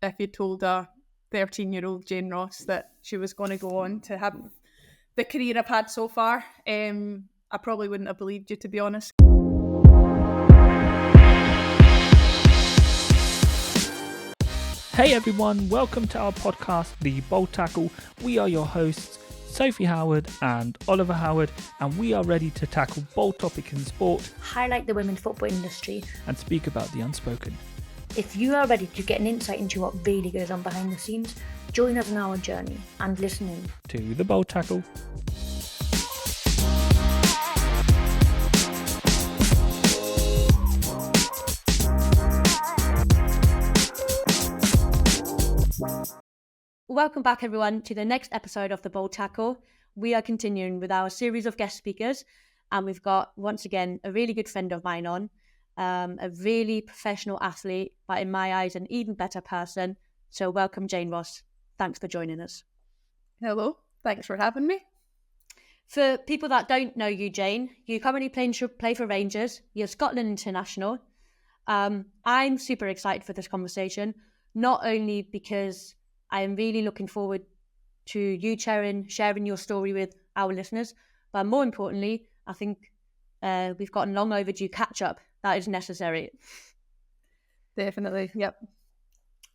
if you told a 13-year-old Jane Ross that she was going to go on to have the career I've had so far. I probably wouldn't have believed you, to be honest. Hey everyone, welcome to our podcast, The Bold Tackle. We are your hosts, Sophie Howard and Oliver Howard, and we are ready to tackle bold topics in sport, highlight the women's football industry, and speak about the unspoken. If you are ready to get an insight into what really goes on behind the scenes, join us on our journey and listen in to The Bold Tackle. Welcome back, everyone, to the next episode of The Bold Tackle. We are continuing with our series of guest speakers, and we've got, once again, a really good friend of mine on, a really professional athlete, but in my eyes, an even better person. So welcome, Jane Ross. Thanks for joining us. Hello, thanks for having me. For people that don't know you, Jane, you currently play for Rangers. You're Scotland international. I'm super excited for this conversation, not only because I am really looking forward to you sharing your story with our listeners, but more importantly, I think we've got a long overdue catch-up that is necessary. Definitely, yep.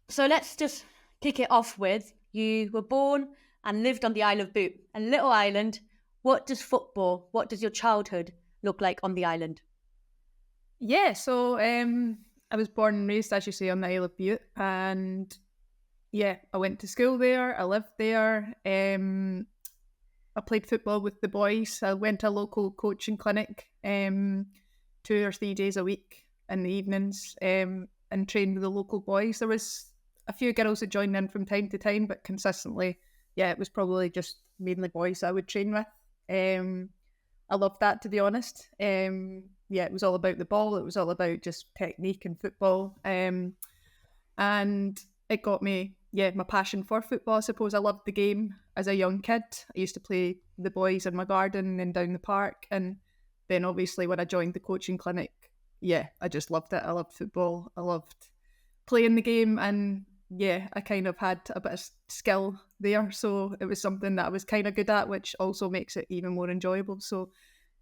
So let's just kick it off with, you were born and lived on the Isle of Bute, a little island. What does your childhood look like on the island? Yeah, so I was born and raised, as you say, on the Isle of Bute, and yeah, I went to school there, I lived there, I played football with the boys, I went to a local coaching clinic 2 or 3 days a week in the evenings, and trained with the local boys. There was a few girls that joined in from time to time, but consistently, yeah, it was probably just mainly boys I would train with. I loved that, to be honest. Yeah, it was all about the ball, it was all about just technique and football, and it got me, my passion for football. I suppose I loved the game as a young kid. I used to play the boys in my garden and down the park. And then obviously when I joined the coaching clinic, I just loved it. I loved football. I loved playing the game. And I kind of had a bit of skill there. So it was something that I was kind of good at, which also makes it even more enjoyable. So,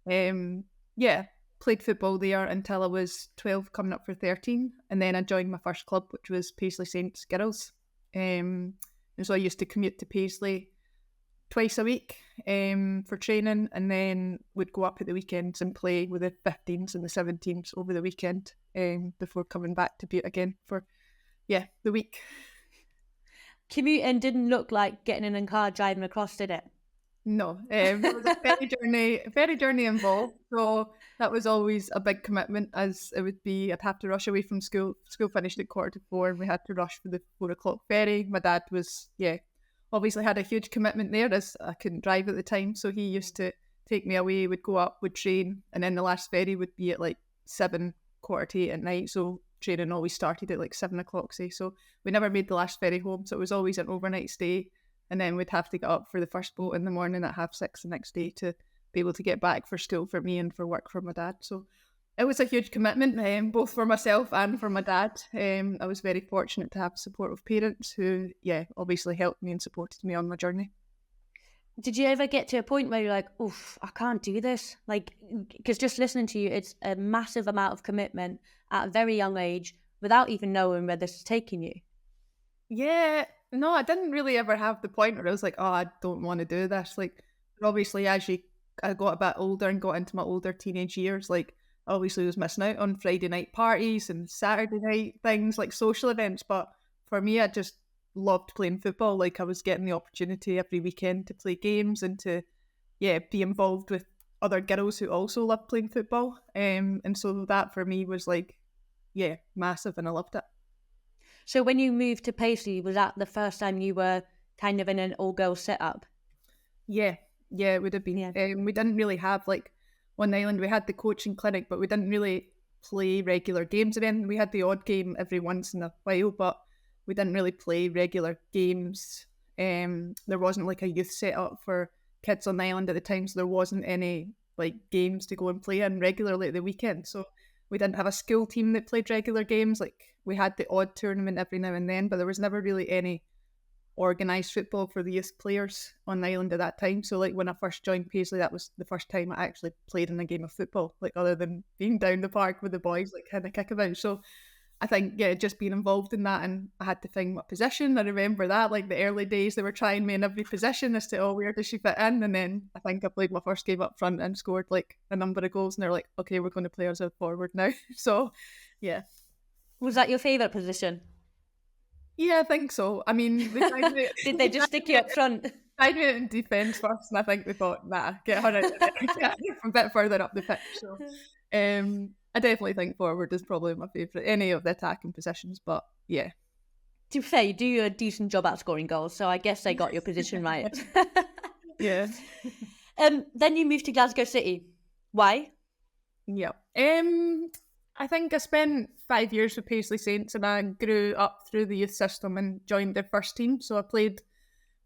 played football there until I was 12, coming up for 13. And then I joined my first club, which was Paisley Saints Girls. And so I used to commute to Paisley twice a week for training, and then would go up at the weekends and play with the 15s and the 17s over the weekend before coming back to Bute again for, the week. Commuting didn't look like getting in a car driving across, did it? No, there was a ferry journey involved, so that was always a big commitment, as it would be, I'd have to rush away from school. School finished at 4:45 and we had to rush for the 4 o'clock ferry. My dad was, obviously had a huge commitment there, as I couldn't drive at the time, so he used to take me away, would go up, would train, and then the last ferry would be at like 7, 7:45 at night, so training always started at like 7 o'clock, say, so we never made the last ferry home, so it was always an overnight stay. And then we'd have to get up for the first boat in the morning at 6:30 the next day to be able to get back for school for me and for work for my dad. So it was a huge commitment, both for myself and for my dad. I was very fortunate to have supportive parents who, obviously helped me and supported me on my journey. Did you ever get to a point where you're like, oof, I can't do this? Like, because just listening to you, it's a massive amount of commitment at a very young age without even knowing where this is taking you. Yeah. No, I didn't really ever have the point where I was like, oh, I don't want to do this. Like, obviously, as I got a bit older and got into my older teenage years, like, I obviously was missing out on Friday night parties and Saturday night things, like social events. But for me, I just loved playing football. Like, I was getting the opportunity every weekend to play games and to, be involved with other girls who also loved playing football. And so that for me was like, massive, and I loved it. So when you moved to Paisley, was that the first time you were kind of in an all-girls setup? Yeah, it would have been. Yeah. We didn't really have, like, on the island, we had the coaching clinic, but we didn't really play regular games again. We had the odd game every once in a while, but we didn't really play regular games. There wasn't like a youth setup for kids on the island at the time, so there wasn't any like games to go and play in regularly at the weekend. So we didn't have a school team that played regular games. Like, we had the odd tournament every now and then, but there was never really any organised football for the youth players on the island at that time. So like when I first joined Paisley, that was the first time I actually played in a game of football, like other than being down the park with the boys, like kind of kickabout. So I think, yeah, just being involved in that, and I had to find my position. I remember that, like the early days, they were trying me in every position as to, oh, where does she fit in? And then I think I played my first game up front and scored like a number of goals, and they're like, okay, we're going to play us out forward now. So yeah. Was that your favourite position? Yeah, I think so. I mean, Did they just stick you up front? I knew it in defence first, and I think they thought, nah, get her out of there. Get her a bit further up the pitch. So I definitely think forward is probably my favourite, any of the attacking positions, but yeah. To be fair, you do a decent job at scoring goals, so I guess they got your position right. Yeah. Then you moved to Glasgow City. Why? Yeah. I think I spent 5 years with Paisley Saints, and I grew up through the youth system and joined their first team. So I played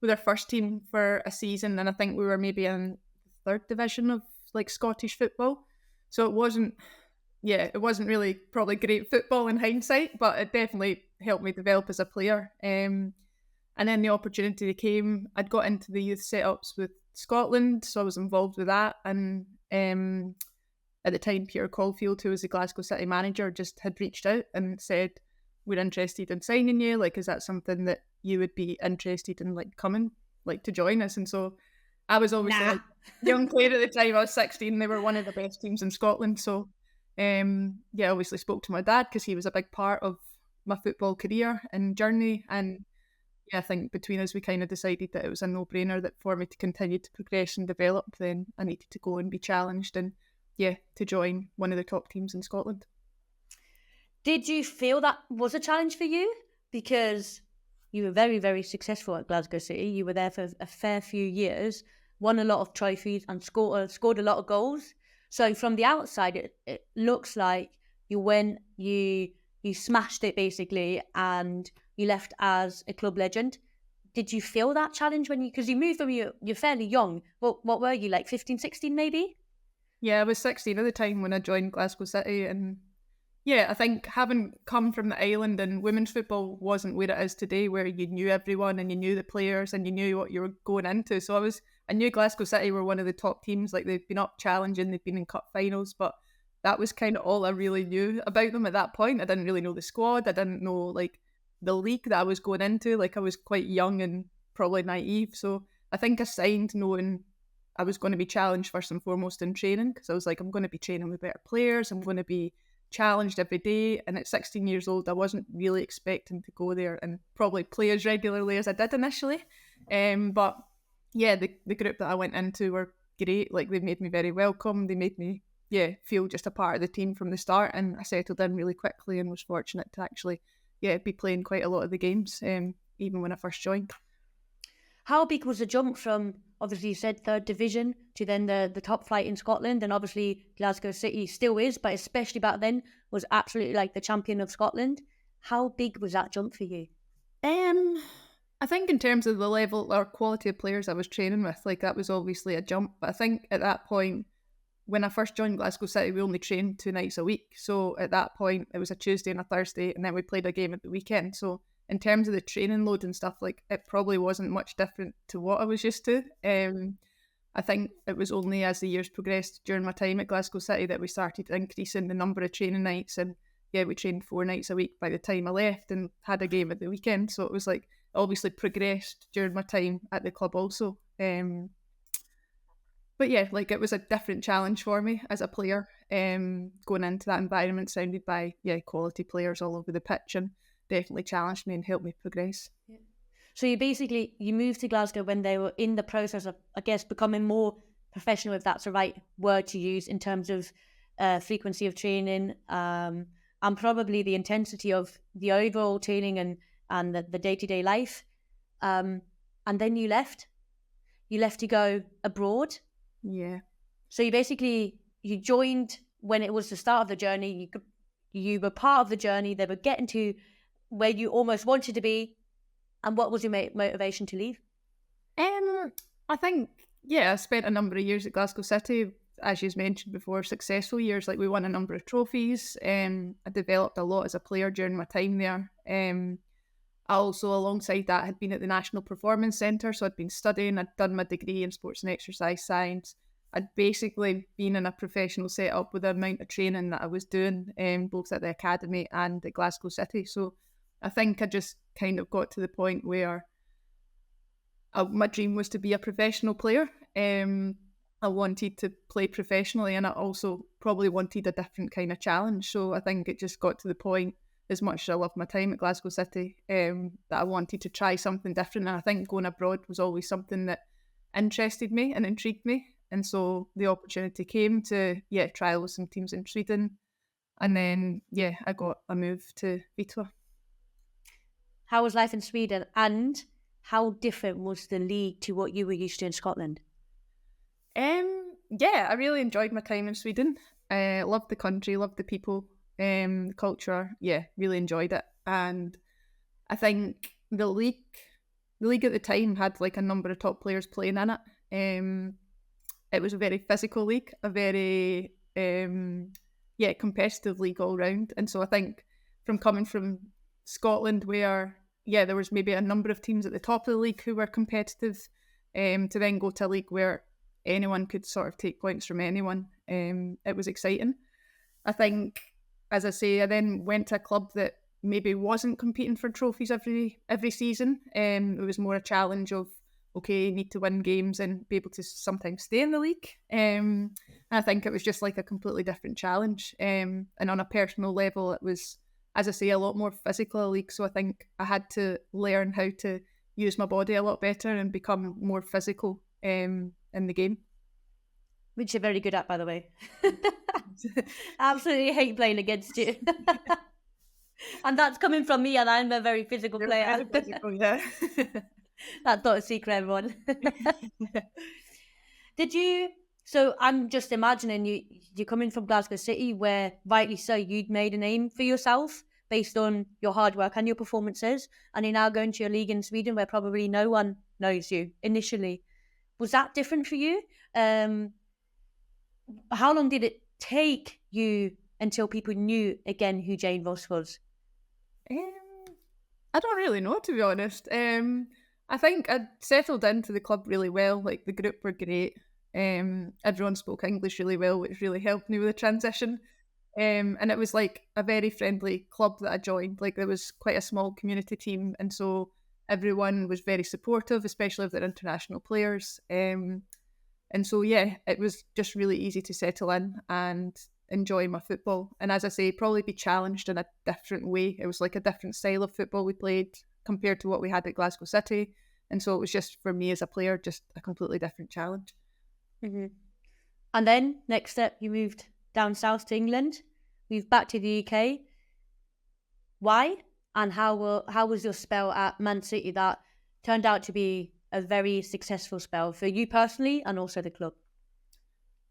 with their first team for a season, and I think we were maybe in third division of like Scottish football. So it wasn't really probably great football in hindsight, but it definitely helped me develop as a player. And then the opportunity came. I'd got into the youth setups with Scotland, so I was involved with that. And at the time, Peter Caulfield, who was the Glasgow City manager, just had reached out and said, we're interested in signing you. Like, is that something that you would be interested in, like, coming, like, to join us? And so I was obviously a young player at the time. I was 16. They were one of the best teams in Scotland. So, I obviously spoke to my dad because he was a big part of my football career and journey. And yeah, I think between us, we kind of decided that it was a no-brainer that for me to continue to progress and develop, then I needed to go and be challenged and, yeah, to join one of the top teams in Scotland. Did you feel that was a challenge for you? Because you were very, very successful at Glasgow City. You were there for a fair few years, won a lot of trophies and scored a lot of goals. So from the outside, it looks like you went, you smashed it basically, and you left as a club legend. Did you feel that challenge because you moved from you're fairly young. What were you, like 15, 16 maybe? Yeah, I was 16 at the time when I joined Glasgow City, and yeah, I think having come from the island and women's football wasn't where it is today, where you knew everyone and you knew the players and you knew what you were going into. So I knew Glasgow City were one of the top teams, like they'd been up challenging, they'd been in cup finals, but that was kind of all I really knew about them at that point. I didn't really know the squad, I didn't know like the league that I was going into. Like I was quite young and probably naive, so I think I signed knowing I was going to be challenged first and foremost in training, because I was like, I'm going to be training with better players, I'm going to be challenged every day. And at 16 years old, I wasn't really expecting to go there and probably play as regularly as I did initially. But yeah, the group that I went into were great. Like they made me very welcome. They made me feel just a part of the team from the start, and I settled in really quickly and was fortunate to actually be playing quite a lot of the games, even when I first joined. How big was the jump from, obviously you said third division, to then the top flight in Scotland? And obviously Glasgow City still is, but especially back then was absolutely like the champion of Scotland. How big was that jump for you? I think in terms of the level or quality of players I was training with, like that was obviously a jump. But I think at that point, when I first joined Glasgow City, we only trained 2 nights a week. So at that point, it was a Tuesday and a Thursday, and then we played a game at the weekend. So in terms of the training load and stuff, like it probably wasn't much different to what I was used to. I think it was only as the years progressed during my time at Glasgow City that we started increasing the number of training nights. And we trained 4 nights a week by the time I left and had a game at the weekend. So it was like obviously progressed during my time at the club also. But yeah, like it was a different challenge for me as a player, going into that environment surrounded by quality players all over the pitch, and definitely challenged me and helped me progress. Yeah. So you moved to Glasgow when they were in the process of, I guess, becoming more professional, if that's the right word to use, in terms of frequency of training, and probably the intensity of the overall training and the day-to-day life. And then you left to go abroad. Yeah. So you joined when it was the start of the journey. You were part of the journey. They were getting to where you almost wanted to be. And what was your motivation to leave? I think, I spent a number of years at Glasgow City. as you've mentioned before, successful years. Like we won a number of trophies. I developed a lot as a player during my time there. I also, alongside that, had been at the National Performance Centre, so I'd been studying, I'd done my degree in sports and exercise science. I'd basically been in a professional setup with the amount of training that I was doing, both at the academy and at Glasgow City. So I think I just kind of got to the point where my dream was to be a professional player. I wanted to play professionally, and I also probably wanted a different kind of challenge. So I think it just got to the point, as much as I loved my time at Glasgow City, that I wanted to try something different. And I think going abroad was always something that interested me and intrigued me. And so the opportunity came to, trial with some teams in Sweden. And then, I got a move to Vitwa. How was life in Sweden, and how different was the league to what you were used to in Scotland? I really enjoyed my time in Sweden. Loved the country, loved the people, the culture. Really enjoyed it. And I think the league at the time had like a number of top players playing in it. It was a very physical league, a very competitive league all round. And so I think from coming from Scotland, where there was maybe a number of teams at the top of the league who were competitive, to then go to a league where anyone could sort of take points from anyone, it was exciting. I think, as I say, I then went to a club that maybe wasn't competing for trophies every season. It was more a challenge of, okay, you need to win games and be able to sometimes stay in the league. And I think it was just like a completely different challenge. And on a personal level, it was, as I say, a lot more physical league. So I think I had to learn how to use my body a lot better and become more physical in the game. Which you're very good at, by the way. Absolutely hate playing against you. And that's coming from me, and I'm a very physical player. Very physical, yeah. That's not a secret, everyone. So I'm just imagining you're coming from Glasgow City, where, rightly so, you'd made a name for yourself based on your hard work and your performances, and you're now going to a league in Sweden where probably no one knows you initially. Was that different for you? How long did it take you until people knew again who Jane Ross was? I don't really know, to be honest. I think I settled into the club really well. Like, the group were great. Everyone spoke English really well, which really helped me with the transition. And it was like a very friendly club that I joined. Like, there was quite a small community team, and so everyone was very supportive, especially of their international players. And so, it was just really easy to settle in and enjoy my football. And as I say, probably be challenged in a different way. It was like a different style of football we played compared to what we had at Glasgow City. And so it was just, for me as a player, just a completely different challenge. Mm-hmm. And then, next step, you moved down south to England, moved back to the UK. Why? And how was your spell at Man City that turned out to be a very successful spell for you personally and also the club?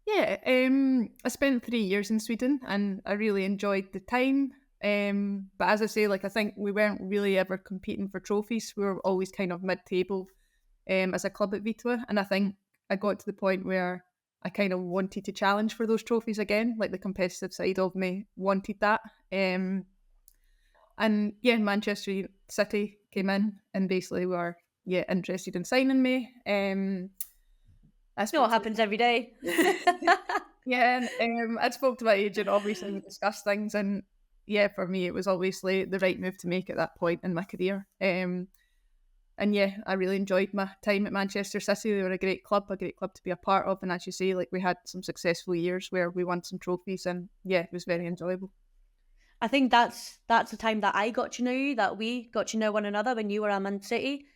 I spent 3 years in Sweden and I really enjoyed the time. But as I say, like, I think we weren't really ever competing for trophies. We were always kind of mid-table as a club at Vitwa. And I think I got to the point where I kind of wanted to challenge for those trophies again. Like, the competitive side of me wanted that. And Manchester City came in and basically were interested in signing me. That's not what happens every day. I spoke to my agent, obviously, and discussed things, and for me it was obviously the right move to make at that point in my career. I really enjoyed my time at Manchester City. They were a great club to be a part of, and as you say, like, we had some successful years where we won some trophies, and it was very enjoyable. I think that's the time that I got to know you, that we got to know one another when you were at Man City.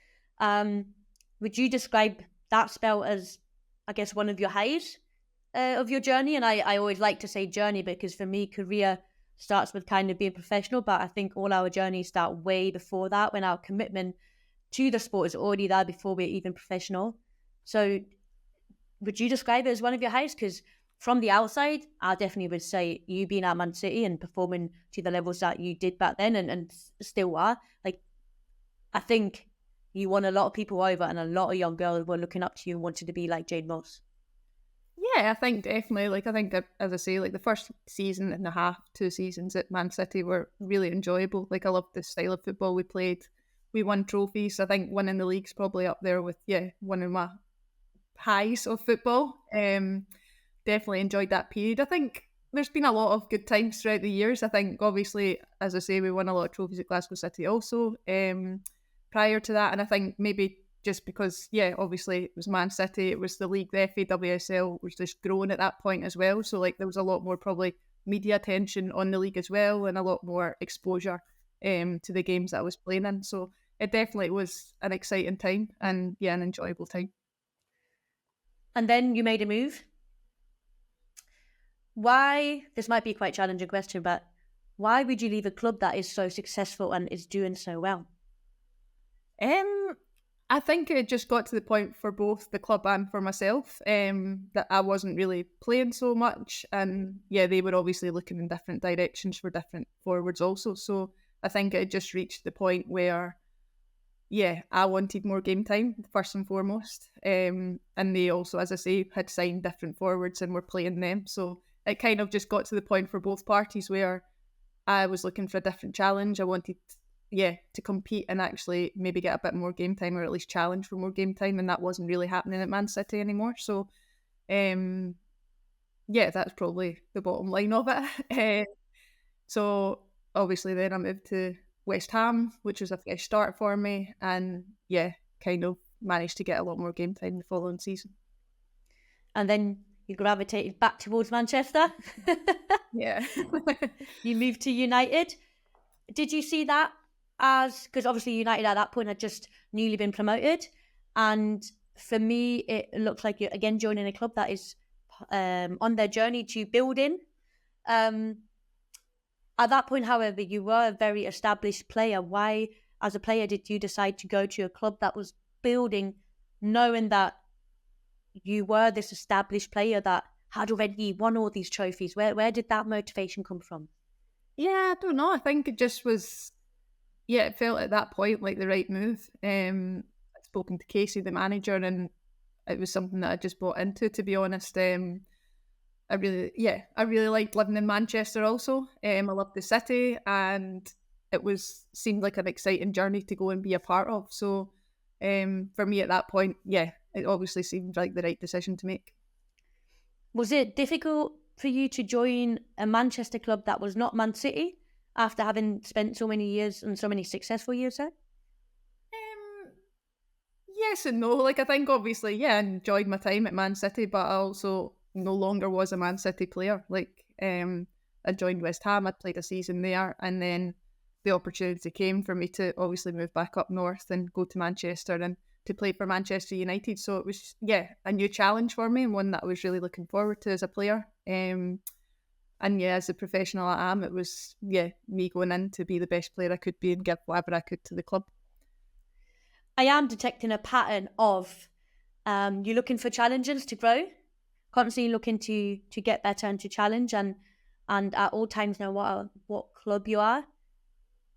Would you describe that spell as, I guess, one of your highs of your journey? And I always like to say journey because for me, career starts with kind of being professional, but I think all our journeys start way before that, when our commitment to the sport is already there before we're even professional. So would you describe it as one of your highs? Because from the outside, I definitely would say you being at Man City and performing to the levels that you did back then and still are, like, I think you won a lot of people over and a lot of young girls were looking up to you and wanted to be like Jane Ross. Yeah, I think definitely. Like, I think that, as I say, like the first season and a half, 2 seasons at Man City were really enjoyable. Like, I loved the style of football we played. We won trophies. I think winning the league's probably up there with, one of my highs of football. Definitely enjoyed that period. I think there's been a lot of good times throughout the years. I think, obviously, as I say, we won a lot of trophies at Glasgow City also prior to that. And I think maybe just because, obviously it was Man City, it was the league, the FAWSL was just growing at that point as well. So, like, there was a lot more probably media attention on the league as well, and a lot more exposure to the games that I was playing in. So it definitely was an exciting time and, an enjoyable time. And then you made a move. Why, this might be a quite challenging question, but why would you leave a club that is so successful and is doing so well? I think it just got to the point for both the club and for myself that I wasn't really playing so much, and they were obviously looking in different directions for different forwards also. So I think it just reached the point where I wanted more game time first and foremost, and they also, as I say, had signed different forwards and were playing them. So it kind of just got to the point for both parties where I was looking for a different challenge. I wanted, to compete and actually maybe get a bit more game time, or at least challenge for more game time, and that wasn't really happening at Man City anymore. So, that's probably the bottom line of it. So obviously then I moved to West Ham, which was a fresh start for me, and kind of managed to get a lot more game time the following season. And then you gravitated back towards Manchester. Yeah. You moved to United. Did you see that as, because obviously United at that point had just newly been promoted, and for me it looked like you're again joining a club that is on their journey to building. At that point, however, you were a very established player. Why, as a player, did you decide to go to a club that was building, knowing that you were this established player that had already won all these trophies? Where did that motivation come from? I don't know. I think it just was, it felt at that point like the right move. I'd spoken to Casey, the manager, and it was something that I just bought into, to be honest. I really liked living in Manchester also. I loved the city, and it seemed like an exciting journey to go and be a part of. So for me at that point, it obviously seemed like the right decision to make. Was it difficult for you to join a Manchester club that was not Man City after having spent so many years and so many successful years there? Yes and no. Like, I think obviously, I enjoyed my time at Man City, but I also no longer was a Man City player. Like, I joined West Ham, I'd played a season there, and then the opportunity came for me to obviously move back up north and go to Manchester and to play for Manchester United. So it was, a new challenge for me, and one that I was really looking forward to as a player. And as a professional I am, it was, me going in to be the best player I could be and give whatever I could to the club. I am detecting a pattern of you looking for challenges to grow, constantly looking to get better and to challenge, and at all times, no matter what club you are,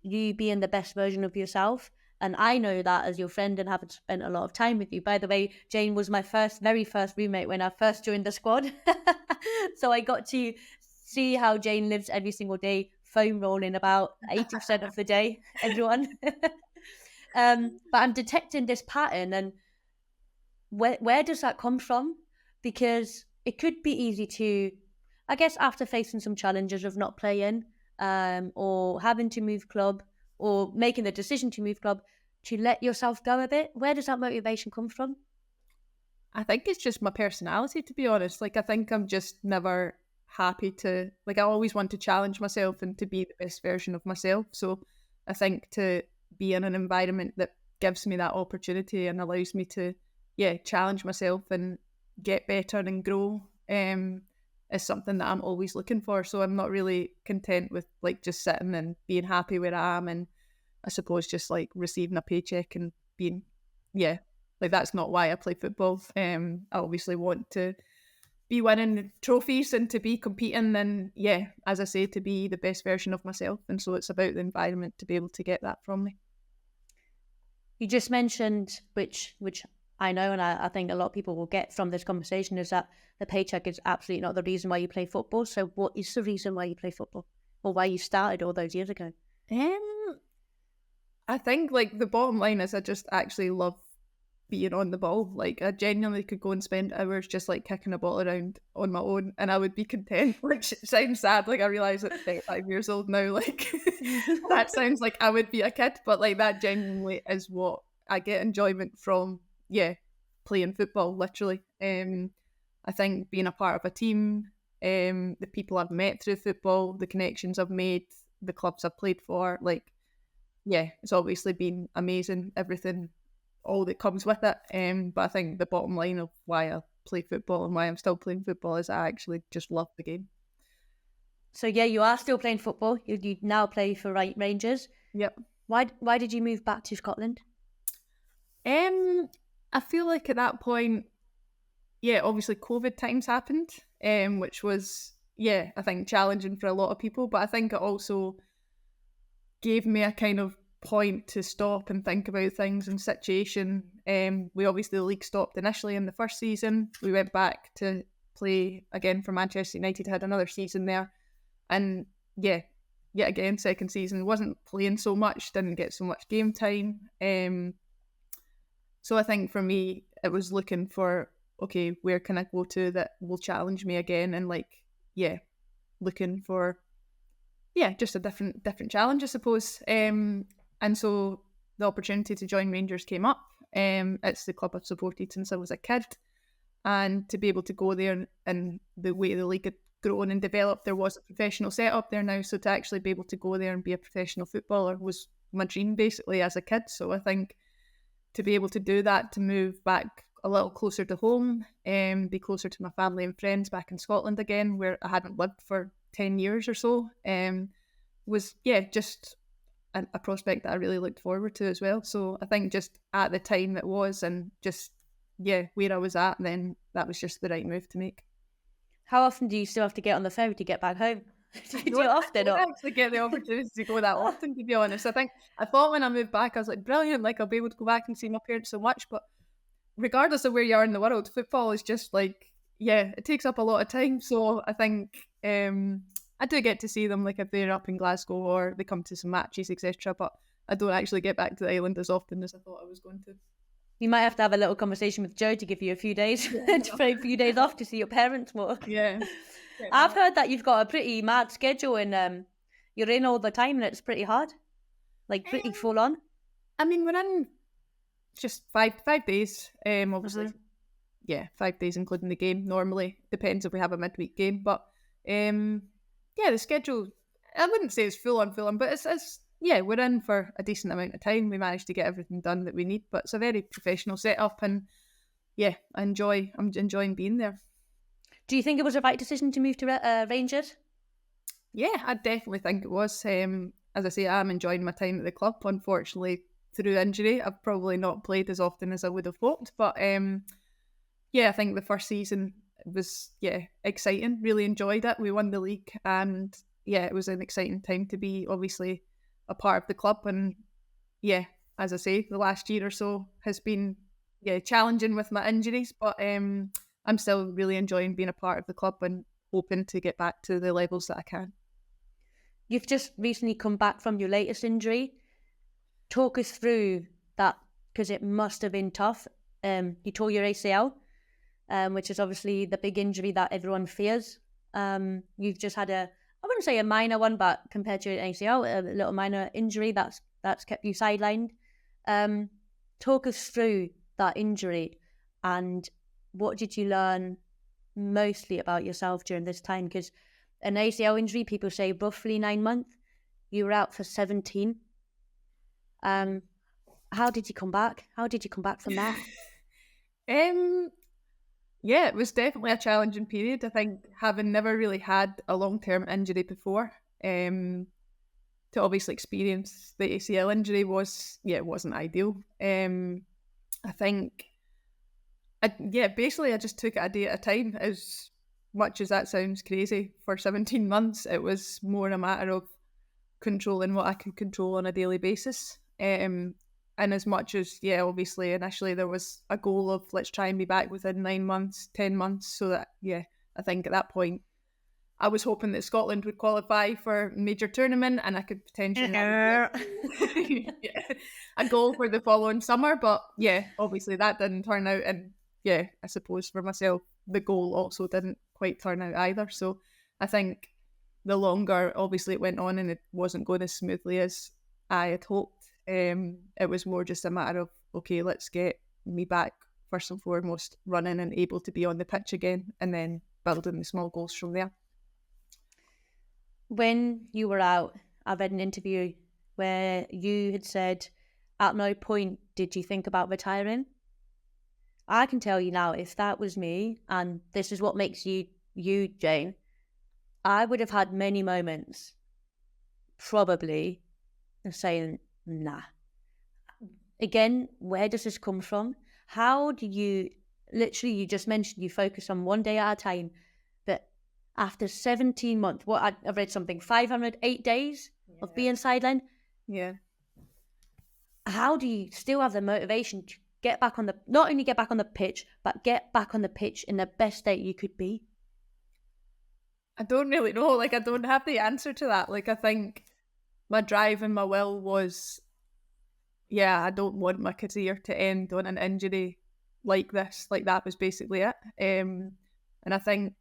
you being the best version of yourself. And I know that as your friend and having spent a lot of time with you. By the way, Jane was my very first roommate when I first joined the squad. So I got to see how Jane lives every single day, foam rolling about 80% of the day, everyone. But I'm detecting this pattern, and where does that come from? Because it could be easy to, I guess, after facing some challenges of not playing, or having to move club, or making the decision to move club, to let yourself go a bit. Where does that motivation come from? I think it's just my personality, to be honest. Like, I think I'm just never happy to, like, I always want to challenge myself and to be the best version of myself. So I think to be in an environment that gives me that opportunity and allows me to, challenge myself and get better and grow, is something that I'm always looking for. So I'm not really content with, like, just sitting and being happy where I am, and I suppose just like receiving a paycheck and being, like, that's not why I play football. I obviously want to be winning trophies and to be competing, and as I say, to be the best version of myself. And so it's about the environment to be able to get that from me. You just mentioned, which I know, and I think a lot of people will get from this conversation is that the paycheck is absolutely not the reason why you play football. So what is the reason why you play football, or why you started all those years ago? I think like the bottom line is I just actually love being on the ball. Like I genuinely could go and spend hours just like kicking a ball around on my own, and I would be content. Which sounds sad. Like I realise at 5 years old now, like that sounds like I would be a kid, but like that genuinely is what I get enjoyment from. Yeah, playing football, literally. I think being a part of a team, the people I've met through football, the connections I've made, the clubs I've played for, like, yeah, it's obviously been amazing, everything, all that comes with it. But I think the bottom line of why I play football and why I'm still playing football is I actually just love the game. So yeah, you are still playing football. You now play for Rangers. Yep. Why did you move back to Scotland? I feel like at that point, yeah, obviously COVID times happened, which was, yeah, I think challenging for a lot of people, but I think it also gave me a kind of point to stop and think about things and situation. We obviously, the league stopped initially in the first season. We went back to play again for Manchester United, had another season there, and yeah, yet again, second season, wasn't playing so much, didn't get so much game time. So I think for me, it was looking for, okay, where can I go to that will challenge me again, and like, yeah, looking for, yeah, just a different challenge, I suppose. And so the opportunity to join Rangers came up. It's the club I've supported since I was a kid, and to be able to go there and the way the league had grown and developed, there was a professional setup there now. So to actually be able to go there and be a professional footballer was my dream, basically, as a kid. So I think to be able to do that, to move back a little closer to home, be closer to my family and friends back in Scotland again, where I hadn't lived for 10 years or so, was, yeah, just a prospect that I really looked forward to as well. So I think just at the time it was, and just, yeah, where I was at, then that was just the right move to make. How often do you still have to get on the ferry to get back home? Do you do it often? I don't actually get the opportunity to go that often, to be honest. I thought when I moved back, I was like, brilliant, like I'll be able to go back and see my parents so much. But regardless of where you are in the world, football is just like, yeah, it takes up a lot of time. So I think I do get to see them, like if they're up in Glasgow or they come to some matches, etc. But I don't actually get back to the island as often as I thought I was going to. You might have to have a little conversation with Joe to give you a few days, to take a few days off to see your parents more. Yeah. I've heard that you've got a pretty mad schedule and you're in all the time and it's pretty hard, like pretty full on. I mean, we're in just 5 days, obviously. Mm-hmm. Yeah, 5 days including the game. Normally, depends if we have a midweek game, but yeah, the schedule, I wouldn't say it's full on, but it's yeah, we're in for a decent amount of time. We managed to get everything done that we need, but it's a very professional setup, and yeah, I'm enjoying being there. Do you think it was the right decision to move to Rangers? Yeah, I definitely think it was. As I say, I'm enjoying my time at the club. Unfortunately, through injury, I've probably not played as often as I would have hoped. But yeah, I think the first season was, yeah, exciting. Really enjoyed it. We won the league, and yeah, it was an exciting time to be obviously a part of the club. And yeah, as I say, the last year or so has been, yeah, challenging with my injuries, but I'm still really enjoying being a part of the club and hoping to get back to the levels that I can. You've just recently come back from your latest injury. Talk us through that, because it must have been tough. You tore your ACL, which is obviously the big injury that everyone fears. You've just had I wouldn't say a minor one, but compared to an ACL, a little minor injury that's kept you sidelined. Talk us through that injury and what did you learn mostly about yourself during this time? Because an ACL injury, people say roughly 9 months. You were out for 17. How did you come back? How did you come back from that? Yeah, it was definitely a challenging period. I think having never really had a long-term injury before, to obviously experience the ACL injury it wasn't ideal. I think, basically I just took it a day at a time. As much as that sounds crazy, for 17 months, it was more a matter of controlling what I could control on a daily basis. And as much as, yeah, obviously initially there was a goal of let's try and be back within 9 months, 10 months, so that, yeah, I think at that point I was hoping that Scotland would qualify for a major tournament and I could potentially have a goal for the following summer. But yeah, obviously that didn't turn out. And yeah, I suppose for myself, the goal also didn't quite turn out either. So I think the longer, obviously, it went on and it wasn't going as smoothly as I had hoped. It was more just a matter of, okay, let's get me back first and foremost, running and able to be on the pitch again, and then building the small goals from there. When you were out, I read an interview where you had said, at no point did you think about retiring. I can tell you now, if that was me, and this is what makes you, Jane, I would have had many moments, probably, of saying, nah. Again, where does this come from? How do you, literally, you just mentioned you focus on one day at a time, but after 17 months, I read something, 508 days of being sidelined. Yeah. How do you still have the motivation to get back on not only get back on the pitch, but get back on the pitch in the best state you could be? I don't really know. Like, I don't have the answer to that. Like, I think my drive and my will was, yeah, I don't want my career to end on an injury like this. Like, that was basically it. And I think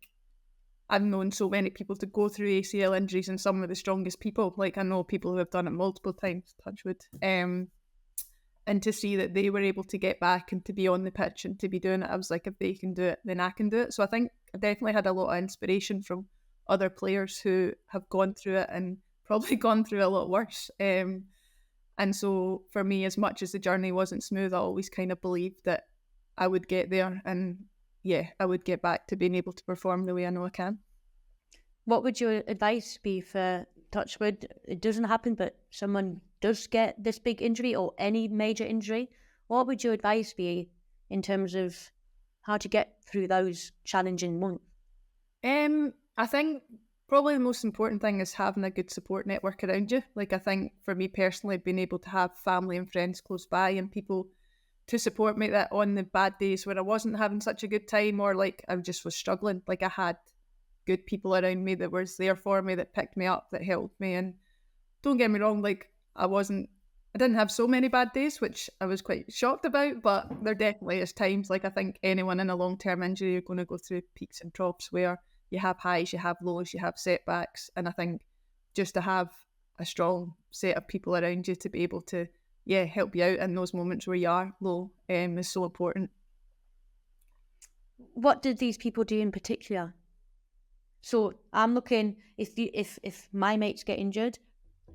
I've known so many people to go through ACL injuries, and some of the strongest people. Like, I know people who have done it multiple times, touch wood. And to see that they were able to get back and to be on the pitch and to be doing it, I was like, if they can do it, then I can do it. So I think I definitely had a lot of inspiration from other players who have gone through it and probably gone through a lot worse. And so for me, as much as the journey wasn't smooth, I always kind of believed that I would get there, and yeah, I would get back to being able to perform the way I know I can. What would your advice be for, touch wood, it doesn't happen, but someone does get this big injury or any major injury? What would your advice be in terms of how to get through those challenging months? I think probably the most important thing is having a good support network around you. Like, I think for me personally, being able to have family and friends close by and people to support me that on the bad days when I wasn't having such a good time, or like I just was struggling, like I had good people around me that was there for me, that picked me up, that helped me. And don't get me wrong, like I didn't have so many bad days, which I was quite shocked about, but there definitely is times, like I think anyone in a long-term injury, you're going to go through peaks and troughs where you have highs, you have lows, you have setbacks. And I think just to have a strong set of people around you to be able to, yeah, help you out in those moments where you are low is so important. What did these people do in particular? So I'm looking, if my mates get injured,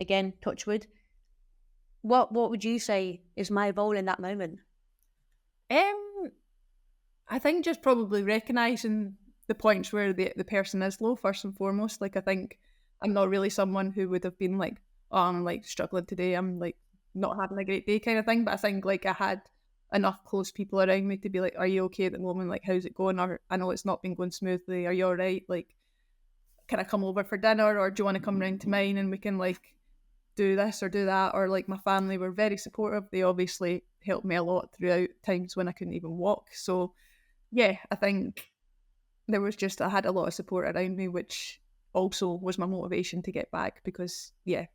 again, touch wood, what would you say is my role in that moment? I think just probably recognising the points where the person is low first and foremost. Like, I think I'm not really someone who would have been like, oh, I'm like struggling today, I'm like not having a great day kind of thing. But I think like I had enough close people around me to be like, are you okay at the moment? Like, how's it going? Or I know it's not been going smoothly. Are you all right? Like, can I come over for dinner, or do you want to come round to mine and we can like do this or do that? Or like my family were very supportive. They obviously helped me a lot throughout times when I couldn't even walk. So yeah, I think there was just, I had a lot of support around me, which also was my motivation to get back, because yeah,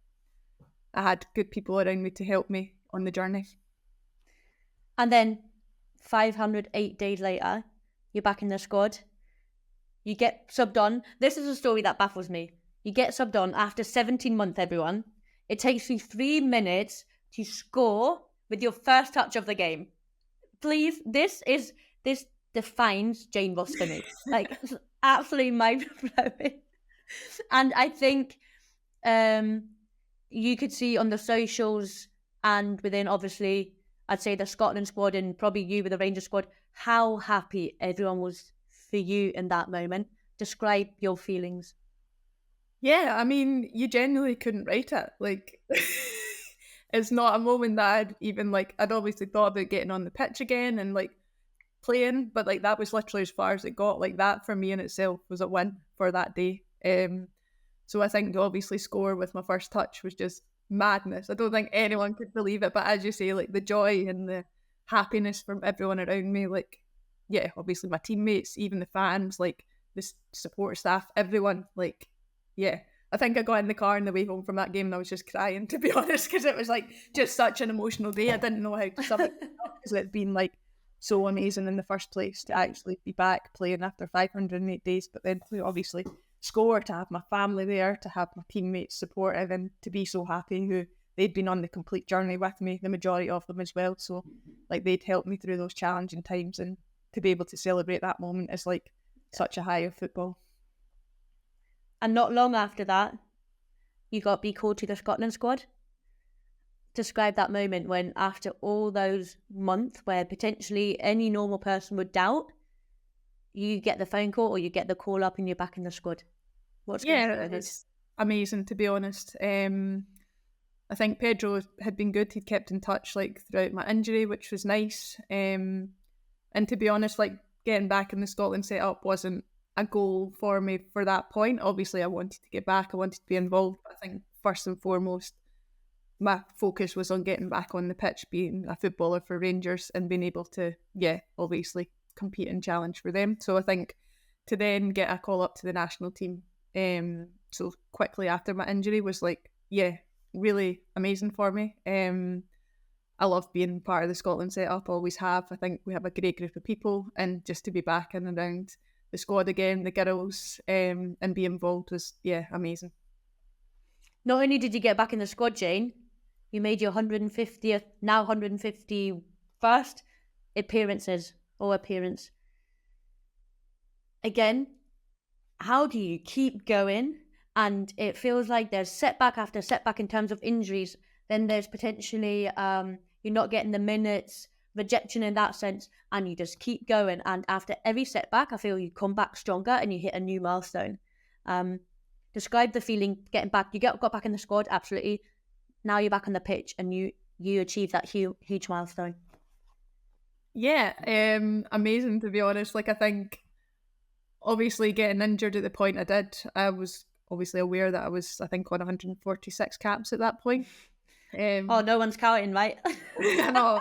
I had good people around me to help me on the journey. And then 508 days later, you're back in the squad. You get subbed on. This is a story that baffles me. You get subbed on after 17 months, everyone. It takes you 3 minutes to score with your first touch of the game. Please, this defines Jane Ross for me. Like, absolutely mind-blowing. And I think you could see on the socials and within, obviously, I'd say the Scotland squad and probably you with the Rangers squad, how happy everyone was for you in that moment. Describe your feelings. Yeah, I mean, you genuinely couldn't write it. Like, it's not a moment that I'd even like, I'd obviously thought about getting on the pitch again and like playing, but like that was literally as far as it got. Like, that for me in itself was a win for that day. So I think to obviously score with my first touch was just madness. I don't think anyone could believe it, but as you say, like the joy and the happiness from everyone around me, like, yeah, obviously my teammates, even the fans, like the support staff, everyone, like, yeah. I think I got in the car on the way home from that game and I was just crying, to be honest, because it was like just such an emotional day. I didn't know how to sum it up because it's been like so amazing in the first place to actually be back playing after 508 days, but then to obviously score, to have my family there, to have my teammates supportive, and to be so happy who they'd been on the complete journey with me, the majority of them as well. So like they'd helped me through those challenging times, and to be able to celebrate that moment is like such a high of football. And not long after that, you got be called to the Scotland squad. Describe that moment when, after all those months where potentially any normal person would doubt, you get the phone call or you get the call up and you're back in the squad. It's amazing, to be honest. I think Pedro had been good. He'd kept in touch like throughout my injury, which was nice. And to be honest, like getting back in the Scotland setup wasn't a goal for me for that point. Obviously, I wanted to get back. I wanted to be involved. But I think first and foremost, my focus was on getting back on the pitch, being a footballer for Rangers and being able to, obviously compete and challenge for them. So I think to then get a call up to the national team so quickly after my injury was like, really amazing for me. I love being part of the Scotland setup, always have. I think we have a great group of people, and just to be back and around the squad again, the girls, and be involved was, amazing. Not only did you get back in the squad, Jane, you made your 150th, now 151st appearance. Again, how do you keep going? And it feels like there's setback after setback in terms of injuries. Then there's potentially you're not getting the minutes, rejection in that sense, and you just keep going. And after every setback, I feel you come back stronger and you hit a new milestone. Describe the feeling getting back. You got back in the squad, absolutely. Now you're back on the pitch and you achieve that huge milestone. Yeah, amazing, to be honest. Like, I think obviously getting injured at the point I did, I was obviously aware that I was, I think, on 146 caps at that point. No one's counting, right? No,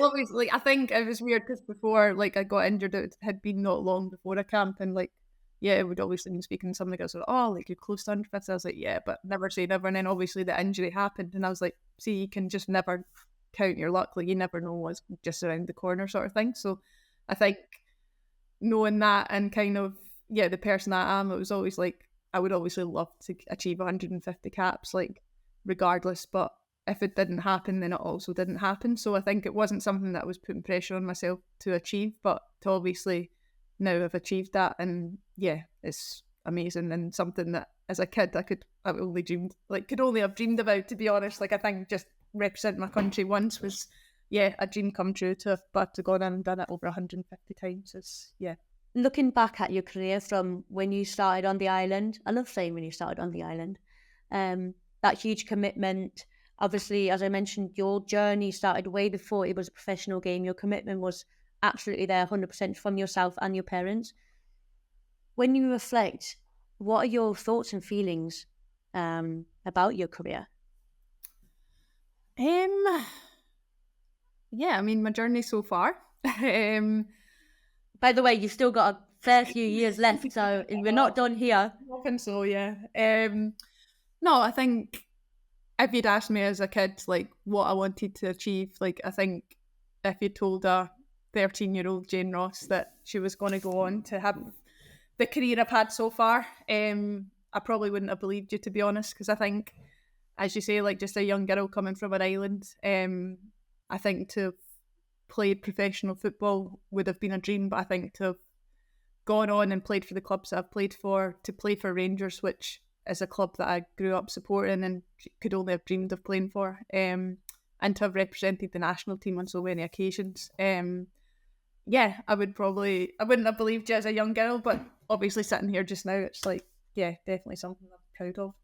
obviously, I think it was weird because before, like, I got injured, it had been not long before a camp, and like, it would obviously been speaking to somebody else, like, you're close to 150. I was like, but never say never. And then obviously the injury happened, and I was like, see, you can just never count your luck. Like, you never know what's just around the corner, sort of thing. So I think knowing that, and kind of, the person I am, it was always like, I would obviously love to achieve 150 caps, like, regardless. But if it didn't happen, then it also didn't happen. So I think it wasn't something that I was putting pressure on myself to achieve, but to obviously now I've achieved that, and it's amazing, and something that as a kid could only have dreamed about, to be honest. Like, I think just representing my country once was a dream come true. To go on and done it over 150 times is Looking back at your career from when you started on the island, I love saying when you started on the island, that huge commitment. Obviously, as I mentioned, your journey started way before it was a professional game. Your commitment was absolutely there, 100% from yourself and your parents. When you reflect, what are your thoughts and feelings about your career? I mean, my journey so far. By the way, you've still got a fair few years left, so we're not done here. I think so, no, I think if you'd asked me as a kid, like, what I wanted to achieve, like, I think if you told a 13-year-old Jane Ross that she was going to go on to have the career I've had so far, I probably wouldn't have believed you, to be honest, because I think, as you say, like, just a young girl coming from an island, I think to have played professional football would have been a dream, but I think to have gone on and played for the clubs that I've played for, to play for Rangers, which is a club that I grew up supporting and could only have dreamed of playing for, and to have represented the national team on so many occasions, I wouldn't have believed you as a young girl, but obviously sitting here just now, it's like, definitely something I'm proud of.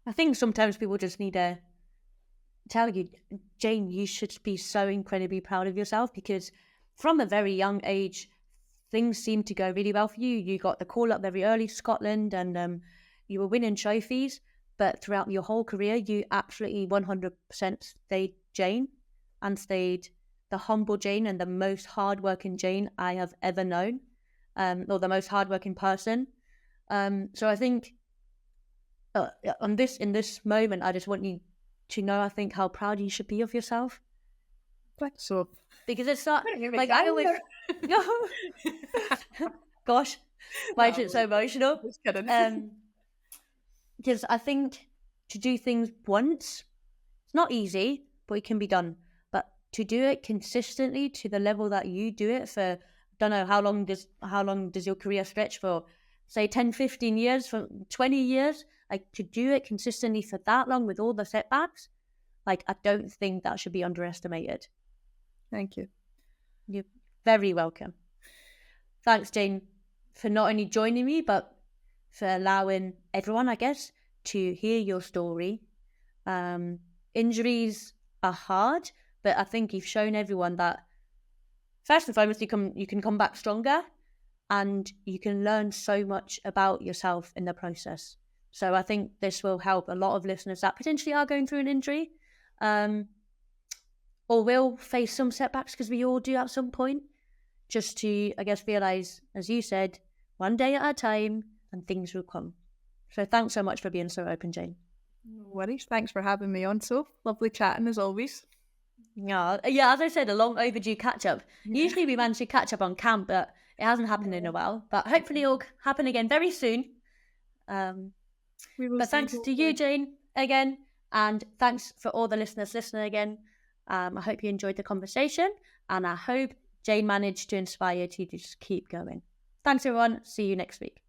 I think sometimes people just need to tell you, Jane, you should be so incredibly proud of yourself, because from a very young age, things seemed to go really well for you. You got the call up very early, Scotland, and you were winning trophies. but throughout your whole career, you absolutely 100% stayed Jane, and stayed the humble Jane and the most hardworking Jane I have ever known, or the most hardworking person. So I think in this moment, I just want you to know, I think, how proud you should be of yourself. Thanks, so. Because it's not like I always. Gosh, why is it so emotional? Just kidding. Because I think to do things once, it's not easy, but it can be done. But to do it consistently to the level that you do it for, don't know how long does your career stretch for? Say 10, 15 years, for 20 years. Like, to do it consistently for that long with all the setbacks, like, I don't think that should be underestimated. Thank you. You're very welcome. Thanks, Jane, for not only joining me, but for allowing everyone, I guess, to hear your story. Injuries are hard, but I think you've shown everyone that, first and foremost, you can come back stronger, and you can learn so much about yourself in the process. So I think this will help a lot of listeners that potentially are going through an injury, or will face some setbacks, because we all do at some point, just to, I guess, realise, as you said, one day at a time, and things will come. So thanks so much for being so open, Jane. No worries. Thanks for having me on, so. Lovely chatting as always. Yeah, as I said, a long overdue catch-up. Usually we manage to catch up on camp, but it hasn't happened in a while. But hopefully it'll happen again very soon. But thanks to you, Jane, again. And thanks for all the listeners listening again. I hope you enjoyed the conversation. And I hope Jane managed to inspire you to just keep going. Thanks, everyone. See you next week.